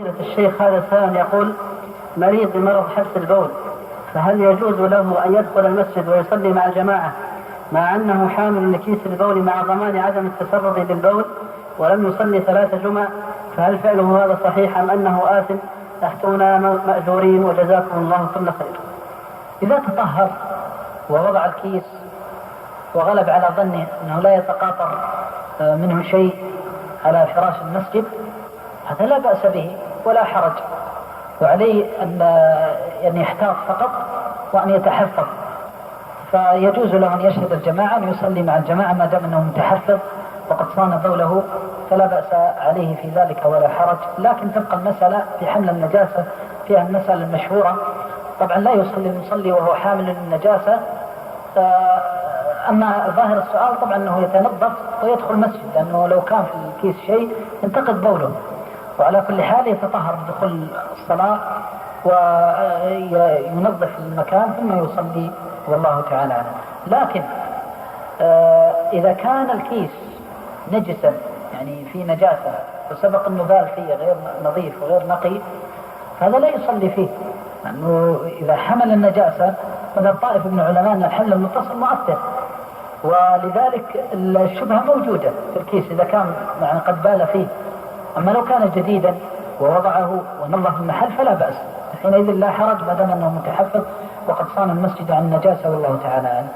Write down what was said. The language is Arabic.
الشيخ هذا سائل يقول: مريض بمرض حبس البول، فهل يجوز له أن يدخل المسجد ويصلي مع الجماعة مع أنه حامل لكيس البول مع ضمان عدم التسرب بالبول ولم يصلي 3 جمع؟ فهل فعله هذا صحيح أم أنه آثم؟ أفتونا مأجورين وجزاكم الله كل خير. إذا تطهر ووضع الكيس وغلب على ظنه أنه لا يتقاطر منه شيء على فراش المسجد، هذا لا بأس به ولا حرج، وعليه أن يحتاط فقط وأن يتحفظ، فيجوز له أن يشهد الجماعة ويصلي مع الجماعة ما دام أنه متحفظ وقد صان بوله، فلا بأس عليه في ذلك ولا حرج. لكن تبقى المسألة في حمل النجاسة فيها المسألة المشهورة، طبعا لا يصلي المصلي وهو حامل النجاسة. أما ظاهر السؤال طبعا أنه يتنظف ويدخل المسجد، لأنه لو كان في الكيس شيء ينتقد بوله، وعلى كل حال يتطهر بدخول الصلاة وينظف المكان ثم يصلي والله تعالى عنه. لكن إذا كان الكيس نجسا يعني في نجاسة وسبق أنه بال فيه غير نظيف وغير نقي، هذا لا يصلي فيه، لأنه إذا حمل النجاسة فذا طائف من العلماء أن الحمل المتصل مؤثر، ولذلك الشبهة موجودة في الكيس إذا كان يعني قد بال فيه. أما لو كان جديدا ووضعه ونظف المحل فلا بأس، حينئذ لا حرج ما دام أنه متحفظ وقد صان المسجد عن النجاسة والله تعالى عنه.